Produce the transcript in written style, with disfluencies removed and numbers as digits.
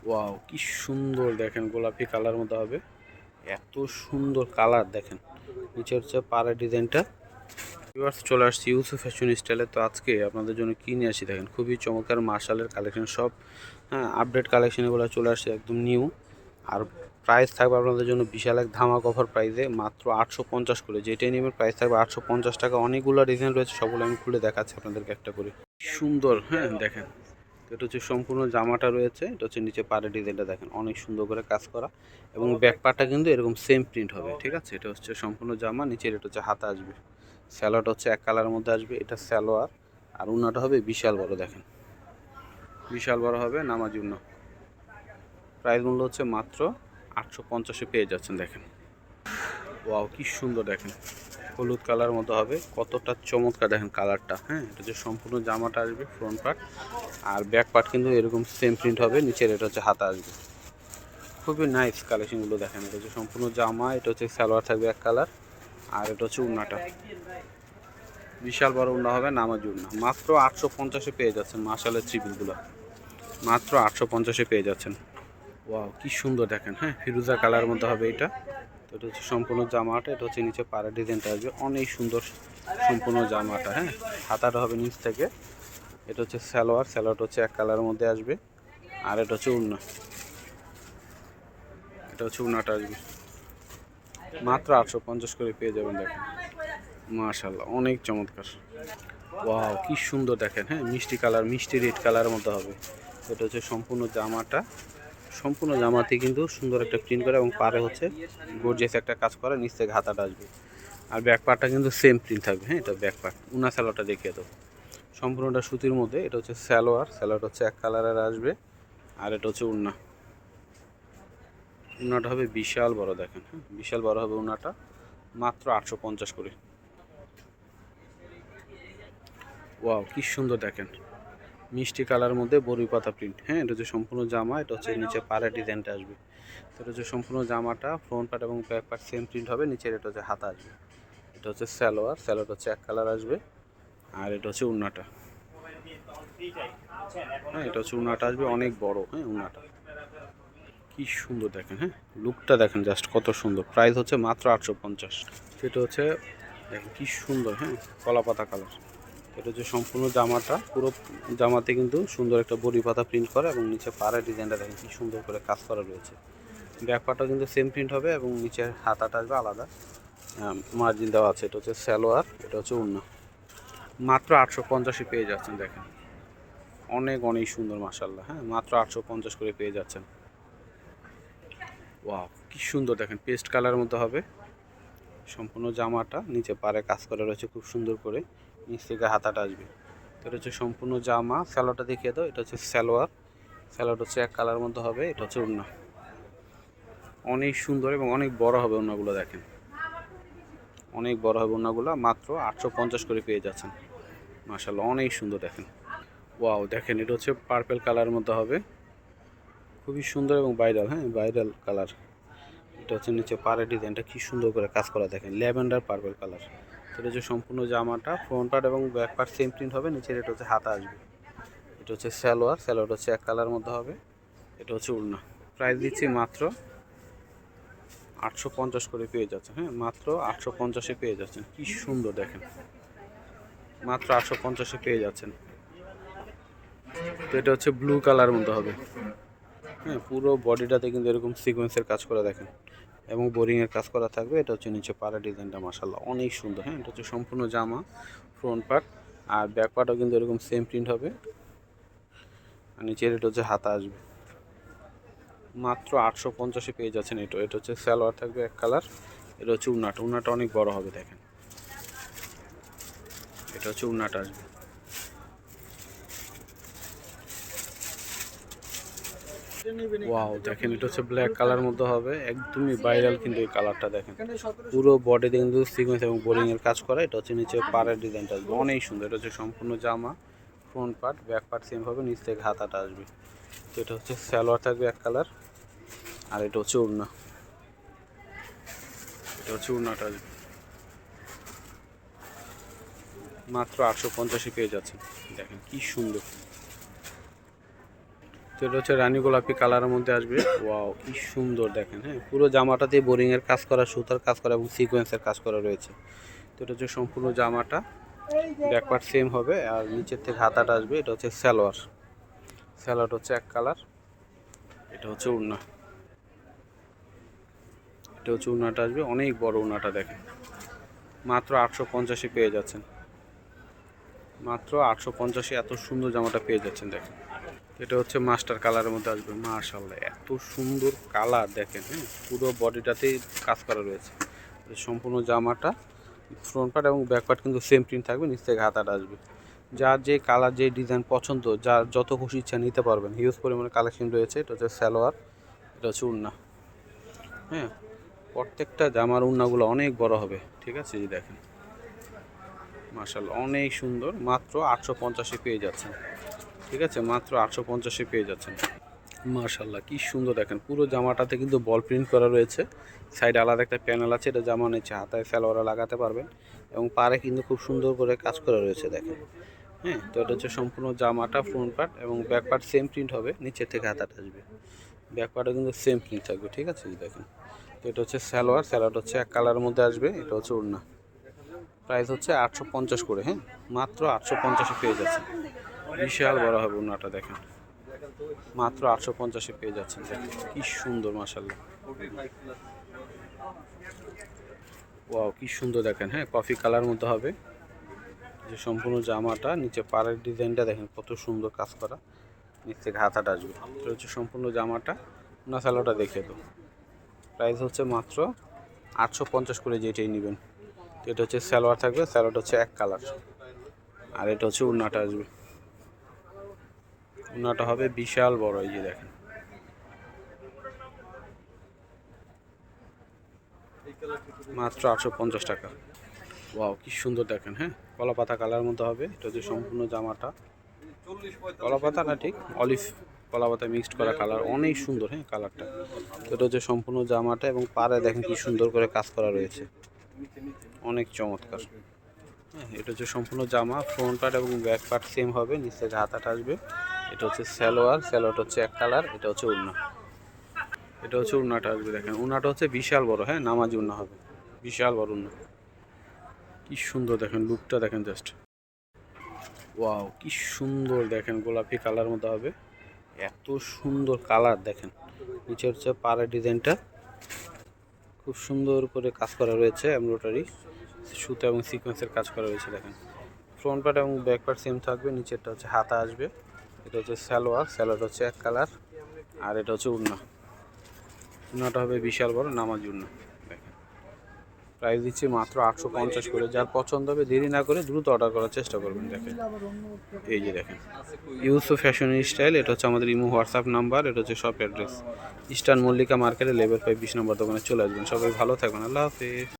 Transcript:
Wow, কি সুন্দর দেখেন, গোলাপি কালার মতো হবে। এত সুন্দর কালার দেখেন। নিচে হচ্ছে পাড়ের ডিজাইনটা। ভিউয়ার্স, চলে আসছি ইউসুফ ফ্যাশন স্টাইলে। তো আজকে আপনাদের জন্য কি নিয়ে আসি দেখেন, খুবই চমৎকার মার্শালের কালেকশন সব। হ্যাঁ, আপডেট কালেকশন এগুলো চলে আসছে একদম নিউ। আর প্রাইস থাকবে আপনাদের জন্য বিশাল এক ধামাক অফার প্রাইসে, মাত্র 850 করে। যেটাই নেবেন প্রাইস থাকবে 850 টাকা। অনেকগুলো ডিজাইন রয়েছে, সবগুলো আমি খুলে দেখাচ্ছি আপনাদেরকে একটা করে। সুন্দর, হ্যাঁ দেখেন। তো এটা হচ্ছে সম্পূর্ণ জামাটা রয়েছে, এটা হচ্ছে নিচে পাড়ের ডিজাইনটা দেখেন, অনেক সুন্দর করে কাজ করা। এবং ব্যাক পার্টটা কিন্তু এরকম সেম প্রিন্ট হবে, ঠিক আছে। এটা হচ্ছে সম্পূর্ণ জামা, নিচের এটা হচ্ছে হাতা আসবে। স্যালোয়ারটা হচ্ছে এক কালারের মধ্যে আসবে, এটা স্যালোয়ার। আর উন্নাটা হবে বিশাল বড় দেখেন, বিশাল বড় হবে নামাজি উন্না। প্রাইস মূল্য হচ্ছে মাত্র 850-এ পেয়ে যাচ্ছেন দেখেন। ওয়াও, কি সুন্দর দেখেন, হলুদ কালার মতো হবে, কতটা চমৎকার দেখেন কালারটা। হ্যাঁ, এটা হচ্ছে সম্পূর্ণ জামাটা আসবে ফ্রন্ট পার্ট। আর ব্যাক পার্ট কিন্তু এরকম সেম প্রিন্ট হবে, নিচের এটা হচ্ছে হাতা আসবে। খুবই নাইস কালেকশনগুলো দেখেন। এটা হচ্ছে সম্পূর্ণ জামা, এটা হচ্ছে সালোয়ার থাকবে এক কালার। আর এটা হচ্ছে উন্নাটা, বিশাল বড় উন্না হবে, নামাজি উন্না। মাত্র 850-এ পেয়ে যাচ্ছেন মাশালের ট্রিপলগুলো, মাত্র 850-এ পেয়ে যাচ্ছেন। ওয়াও, কি সুন্দর দেখেন। হ্যাঁ, ফিরোজা কালার মধ্যে হবে এটা। তো এটা হচ্ছে সম্পূর্ণ জামাটা, এটা হচ্ছে নিচে পাড়া ডিজাইনটা আসবে, অনেক সুন্দর সম্পূর্ণ জামাটা। হ্যাঁ, হাতাটা হবে নিচ থেকে। এটা হচ্ছে সালোয়ার, সালোয়ারটা হচ্ছে এক কালারের মধ্যে আসবে। আর এটা হচ্ছে উন্না, এটা হচ্ছে উন্নাটা আসবে। মাত্র 850 করে পেয়ে যাবেন দেখেন। মাশাআল্লাহ, অনেক চমৎকার। ওয়াও, কি সুন্দর দেখেন। হ্যাঁ, মিষ্টি কালার, মিষ্টি রেড কালারের মতো হবে। এটা হচ্ছে সম্পূর্ণ জামাটা, সম্পূর্ণ জামাতে কিন্তু সুন্দর একটা প্রিন্ট করে এবং পারে হচ্ছে গর্জিয়াস একটা কাজ করে, নিচ থেকে হাতাটা আসবে। আর ব্যাক পার্টটা কিন্তু সেম প্রিন্ট থাকবে। হ্যাঁ, এটা ব্যাক পার্ট। উনা সালোয়ারটা দেখিয়ে দাও, সম্পূর্ণটা সুতির মধ্যে। এটা হচ্ছে সালোয়ার, সালোয়ারটা হচ্ছে এক কালারের আসবে। আর এটা হচ্ছে উন্না, উন্নাটা হবে বিশাল বড় দেখেন। হ্যাঁ, বিশাল বড় হবে উন্নাটা, মাত্র 850 করে। ওয়াও, কি সুন্দর দেখেন, মিষ্টি কালার মধ্যে বড়ি পাতা প্রিন্ট। হ্যাঁ, এটা হচ্ছে সম্পূর্ণ জামা, এটা হচ্ছে নিচে পাড়ের ডিজাইনটা আসবে। তো এটা হচ্ছে সম্পূর্ণ জামাটা, ফ্রন্ট পার্ট এবং ব্যাক পার্ট সেম প্রিন্ট হবে, নিচের এটা হচ্ছে হাতা আসবে। এটা হচ্ছে সালোয়ার, সালোয়ার হচ্ছে এক কালার আসবে। আর এটা হচ্ছে উন্নাটা। হ্যাঁ, এটা হচ্ছে উন্নাটা আসবে অনেক বড়। হ্যাঁ, উন্নাটা কি সুন্দর দেখেন। হ্যাঁ, লুকটা দেখেন জাস্ট কত সুন্দর। প্রাইস হচ্ছে মাত্র 850। সেটা হচ্ছে দেখেন কি সুন্দর। হ্যাঁ, কলা পাতা কালার। এটা হচ্ছে সম্পূর্ণ জামাটা, পুরো জামাতে কিন্তু সুন্দর একটা বড়ি পাতা প্রিন্ট করা এবং নিচে পাড়ের ডিজাইনটা দেখেন কি সুন্দর করে কাজ করা রয়েছে। ব্যাক পার্টটাও কিন্তু সেম প্রিন্ট হবে এবং নিচের হাতাটা আসবে আলাদা, মার্জিন দেওয়া আছে। এটা হচ্ছে সালোয়ার, এটা হচ্ছে উন্না। মাত্র 850-এ পেয়ে যাচ্ছেন দেখেন, অনেক অনেক সুন্দর মাশাআল্লাহ। হ্যাঁ, মাত্র 850 করে পেয়ে যাচ্ছেন। ওয়াও, কি সুন্দর দেখেন, পেস্ট কালারের মধ্যে হবে সম্পূর্ণ জামাটা, নিচে পাড়ে কাজ করা রয়েছে খুব সুন্দর করে, নিচ থেকে হাতাটা আসবে। তো এটা হচ্ছে সম্পূর্ণ জামা। সালোয়ারটা দেখিয়ে দাও, এটা হচ্ছে সালোয়ার, সালোয়ার হচ্ছে এক কালারের মধ্যে হবে। এটা হচ্ছে ওড়না, অনেক সুন্দর এবং অনেক বড় হবে ওড়নাগুলো দেখেন, অনেক বড় হবে ওড়নাগুলো। মাত্র 850 করে পেয়ে যাচ্ছেন। মাশাআল্লাহ, অনেক সুন্দর দেখেন। ওয়াও দেখেন, এটা হচ্ছে পার্পেল কালারের মধ্যে হবে, খুবই সুন্দর এবং ভাইরাল। হ্যাঁ, ভাইরাল কালার। এটা হচ্ছে নিচে পাড়ের ডিজাইনটা কি সুন্দর করে কাজ করা দেখেন, ল্যাভেন্ডার পার্পল কালার। এটা হচ্ছে সম্পূর্ণ জামাটা, ফ্রন্ট পার্ট এবং ব্যাক পার্ট সেম প্রিন্ট হবে, নিচের এটা হচ্ছে হাতা আসবে। এটা হচ্ছে সালোয়ার, সালোয়ার হচ্ছে এক কালার মধ্যে হবে। এটা হচ্ছে উড়না। প্রাইস দিচ্ছি মাত্র 850 করে পেয়ে যাচ্ছে। হ্যাঁ, মাত্র 850-এ পেয়ে যাচ্ছেন, কি সুন্দর দেখেন, মাত্র 850-এ পেয়ে যাচ্ছেন। তো এটা হচ্ছে ব্লু কালার মধ্যে হবে। হ্যাঁ, পুরো বডিটাতে কিন্তু এরকম সিকোয়েন্সের কাজ করা দেখেন এবং বোরিংয়ের কাজ করা থাকবে। এটা হচ্ছে নিচে পাড়া ডিজাইনটা মাশাআল্লাহ অনেক সুন্দর। হ্যাঁ, এটা হচ্ছে সম্পূর্ণ জামা, ফ্রন্ট পার্ট। আর ব্যাক পার্টও কিন্তু এরকম সেম প্রিন্ট হবে। আর নিচের এটা হচ্ছে হাতা আসবে। মাত্র 850-এ পেয়ে যাচ্ছেন। এটা এটা হচ্ছে সালোয়ার থাকবে এক কালার। এটা হচ্ছে উন্নাটা, উন্নাটা অনেক বড় হবে দেখেন। এটা হচ্ছে উন্নাটা আসবে। ওয়াও দেখেন, এটা হচ্ছে ব্ল্যাক কালার মধ্যে হবে, একদমই ভাইরাল কিন্তু এই কালারটা দেখেন। পুরো বডিতে কিন্তু সিকোয়েন্স এবং বোরিং এর কাজ করা। এটা হচ্ছে নিচে পাড়ের ডিজাইনটা আসবে, অনেক সুন্দর। এটা হচ্ছে সম্পূর্ণ জামা, front part back part same হবে, নিচ থেকে হাতাটা আসবে। তো এটা হচ্ছে সালোয়ার থাকবে এক কালার। আর এটা হচ্ছে ওড়না, এটা হচ্ছে ওড়নাটা আসবে। মাত্র 850-এ পেয়ে যাচ্ছেন দেখেন কি সুন্দর। তো এটা হচ্ছে রানী গোলাপি কালারের মধ্যে আসবে। ওয়াও কি সুন্দর দেখেন, হ্যাঁ পুরো জামাটাতে বোরিংয়ের কাজ করা, সুতার কাজ করা এবং সিকোয়েন্সের কাজ করা রয়েছে। তো এটা হচ্ছে সম্পূর্ণ জামাটা, ব্যাক পার্ট সেম হবে আর নিচের থেকে হাতাটা আসবে। এটা হচ্ছে সালোয়ার, সালোয়ার হচ্ছে এক কালার। এটা হচ্ছে ওড়না, এটা হচ্ছে ওড়নাটা আসবে, অনেক বড় ওড়নাটা দেখেন। মাত্র 850 পেয়ে যাচ্ছেন, মাত্র 850 এত সুন্দর জামাটা পেয়ে যাচ্ছেন দেখেন। এটা হচ্ছে মাস্টার কালারের মধ্যে আসবে। মাশাআল্লাহ এত সুন্দর কালার দেখেন, হ্যাঁ পুরো বডিটাতেই কাজ করা রয়েছে। সম্পূর্ণ জামাটা ফ্রন্ট পার্ট এবং ব্যাক পার্ট কিন্তু সেম প্রিন্ট থাকবে, নিচ থেকে হাতাটা আসবে। যার যে কালার যে ডিজাইন পছন্দ, যার যত খুশি ইচ্ছা নিতে পারবেন। হিউজ পরিমাণে কালেকশন রয়েছে। এটা হচ্ছে সালোয়ার, এটা হচ্ছে ওড়না। হ্যাঁ প্রত্যেকটা জামার ওড়নাগুলো অনেক বড় হবে, ঠিক আছে। এই দেখেন মাশাআল্লাহ অনেক সুন্দর, মাত্র 850 পেয়ে যাচ্ছেন, ঠিক আছে। মাত্র 850 পেয়ে যাচ্ছেন। মাশাআল্লাহ কি সুন্দর দেখেন, পুরো জামাটাতে কিন্তু বল প্রিন্ট করা রয়েছে। সাইডে আলাদা একটা প্যানেল আছে, এটা জামা নিচে হাতায় সালোয়ারে লাগাতে পারবেন এবং পাড়ে কিন্তু খুব সুন্দর করে কাজ করা রয়েছে দেখেন। হ্যাঁ তো এটা হচ্ছে সম্পূর্ণ জামাটা, ফ্রন্ট পার্ট এবং ব্যাক পার্ট সেম প্রিন্ট হবে, নিচের থেকে হাতাটা আসবে। ব্যাক পার্টও কিন্তু সেম প্রিন্ট থাকবে, ঠিক আছে। এই দেখেন তো এটা হচ্ছে সালোয়ার, সালোয়ার হচ্ছে এক কালারের মধ্যে আসবে। এটা হচ্ছে ওড়না, প্রাইস হচ্ছে 850 করে। হ্যাঁ মাত্র 850 পেয়ে যাচ্ছে, বিশাল বড় হবে ওড়নাটা দেখেন। মাত্র 850 পেয়ে যাচ্ছেন দেখেন, কি সুন্দর মাশাআল্লাহ। ওয়াও কি সুন্দর দেখেন, হ্যাঁ কফি কালার মধ্যে হবে। যে সম্পূর্ণ জামাটা নিচে পাড়ের ডিজাইনটা দেখেন কত সুন্দর কাজ করা, নিচ থেকে হাতাটা আসবে। এটা হচ্ছে সম্পূর্ণ জামাটা, না সালোয়ারটা দেখে তো। প্রাইস হচ্ছে মাত্র 850 করে, যেটাই নেবেন। তো এটা হচ্ছে সালোয়ার থাকবে, সালোয়ারটা হচ্ছে এক কালার আর এটা হচ্ছে ওড়নাটা আসবে। ওড়নাটা হবে বিশাল বড়, এই যে দেখেন। মাত্র 850 টাকা। ওয়াও কি সুন্দর দেখেন, হ্যাঁ কলা পাতা কালার মতো হবে। এটা হচ্ছে সম্পূর্ণ জামাটা, কলা পাতা না ঠিক অলিভ কলা পাতা মিক্সড করা কালার, অনেক সুন্দর হ্যাঁ কালারটা। তো এটা হচ্ছে সম্পূর্ণ জামাটা এবং পাড়ে দেখেন কি সুন্দর করে কাজ করা রয়েছে, অনেক চমৎকার। হ্যাঁ এটা হচ্ছে সম্পূর্ণ জামা, ফ্রন্ট পার্ট এবং ব্যাক পার্ট সেম হবে, নিচ থেকে হাতাটা আসবে। এটা হচ্ছে সালোয়ার, সালোয়ারটা হচ্ছে এক কালার। এটা হচ্ছে ওড়না, এটা হচ্ছে ওড়নাটা আসবে দেখেন। ওড়নাটা হচ্ছে বিশাল বড়, হ্যাঁ নামাজি ওড়না হবে, বিশাল বড় ওড়না। কি সুন্দর দেখেন, লুকটা দেখেন জাস্ট। ওয়াও কি সুন্দর দেখেন, গোলাপি কালার মতো হবে। এত সুন্দর কালার দেখেন। নিচে হচ্ছে পাড়ের ডিজাইনটা খুব সুন্দর করে কাজ করা রয়েছে, এমব্রয়ডারি সুতা এবং সিকোয়েন্সের কাজ করা রয়েছে দেখেন। ফ্রন্ট পার্ট এবং ব্যাক পার্ট সেম থাকবে, নিচেরটা হচ্ছে হাতা আসবে। এটা হচ্ছে সালোয়ার, সালোয়ার হচ্ছে এক কালার আর এটা হচ্ছে ওড়না। ওড়নাটা হবে বিশাল বড় নামাজি ওড়না দেখেন। প্রাইস দিচ্ছি মাত্র 850 করে। যার পছন্দ হবে দেরি না করে দ্রুত অর্ডার করার চেষ্টা করবেন দেখেন। এই যে দেখেন ইউসুফ ফ্যাশন স্টাইল, এটা হচ্ছে আমাদের ইমো হোয়াটসঅ্যাপ নাম্বার। এটা হচ্ছে শপ অ্যাড্রেস ইস্টার্ন মল্লিকা মার্কেটে লেভেল 5 20 নম্বর দোকানে চলে আসবেন। সবাই ভালো থাকবেন, আল্লাহ হাফেজ।